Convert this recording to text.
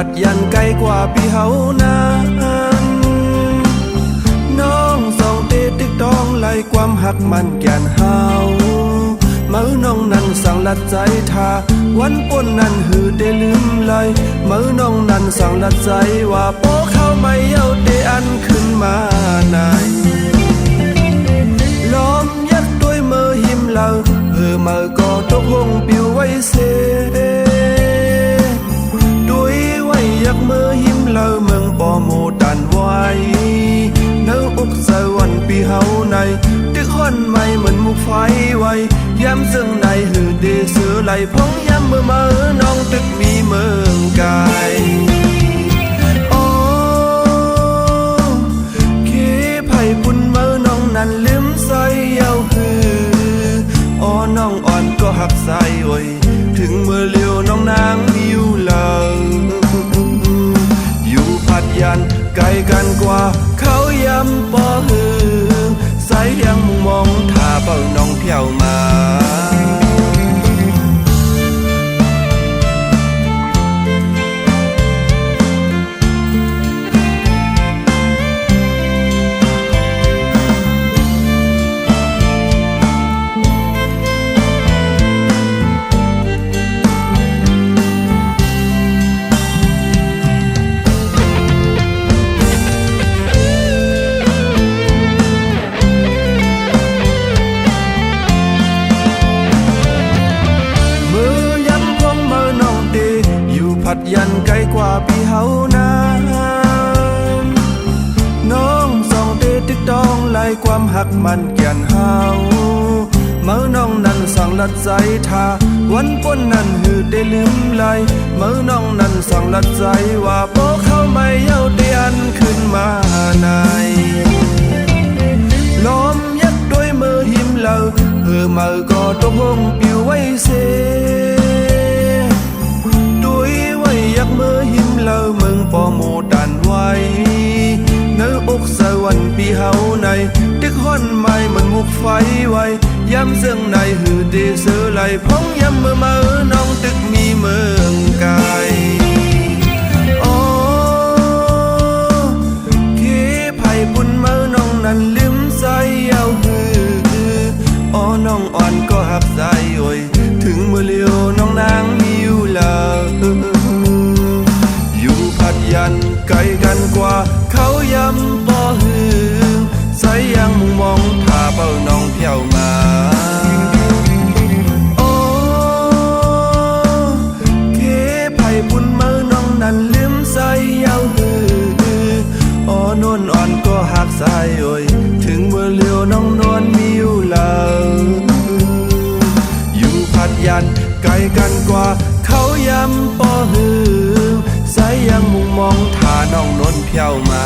ผัดยันไกลกว่าพี่เฮานานน้องสองเตตึกต้องไล่ความหักมันแก่นเฮามือน้องนั้นสั่งลัดใจทาวันปนนั้นหือได้ลืมเลยมือน้องนั้นสั่งลัดใจว่าโป๊เข้าไม่เอาเตอันขึ้นมาไหนล้อมยักด้วยมือหิมเหลามือก็ตกหงปิวไว้เสด้วยไว้ยักมือหิมเหลาเมืองปอโมตันไว้เนื้ออกสวรรค์ปีเฮาในตึกห้อนไม่เหมือนมุกไฟไว้ย้ำซึ่งในหือเดเสือไหลพงย้ำมือน้องตึกมีเมืองกายโอ้เคไผ่ปุ่นมือน้องนั้นลืมใส่เยาหืออ๋อน้องอ่อนก็หักใส่โอยถึงมือเลี้ยวน้องนางมิวเลาอยู่พัดยันไกลกันกว่าเขาย้ำปอหือใส่ยังมองท่าเป่าน้องเที่ยวมาผัดยันไกลกว่าพี่เฮานานน้องสองเตตึกต้องไล่ความหักมันแก่นเฮาเมื่อน้องนั้นสั่งลัดใจทาวันปนนั้นหือได้ลืมไหลเมื่อน้องนั้นสั่งลัดใจว่าโป๊เข้าไม่เอาเตียนขึ้นมาในล้อมยักด้วยมือหิมเหลามือก็ตกหงปิวไว้เสยักมือหิมเลาเมืองปอโมดันไว้เนื้ออกสวรรค์ปีเฮาในตึกห้อนไม่เหมือนมุกไฟไว้ย้ำเสื่องในหือเดเสือไหลพงย้ำมือน้องตึกมีเมืองกายโอ้เคไผ่ปุ่นมือน้องนั้นลืมใส่เอาหืออ๋อน้องอ่อนก็หักใจโอยถึงมือเลี้ยวน้องนางมิวลายันไกลกันกว่าเขาย้ำปอหือใส่ยังมองท่าเป่าน้องเที่ยวมาโอ้เคไผ่ปุ่นมือน้องนั้นลืมใส่เยาหืออ๋อนวลอ่อนก็หักใส่โอยถึงเมื่อเลี้ยวน้องนวลมิวลาอยู่พัดยันไกลกันกว่าเขาย้ำปอหือใส่ยังมองท่าน้องนวลเพียวมา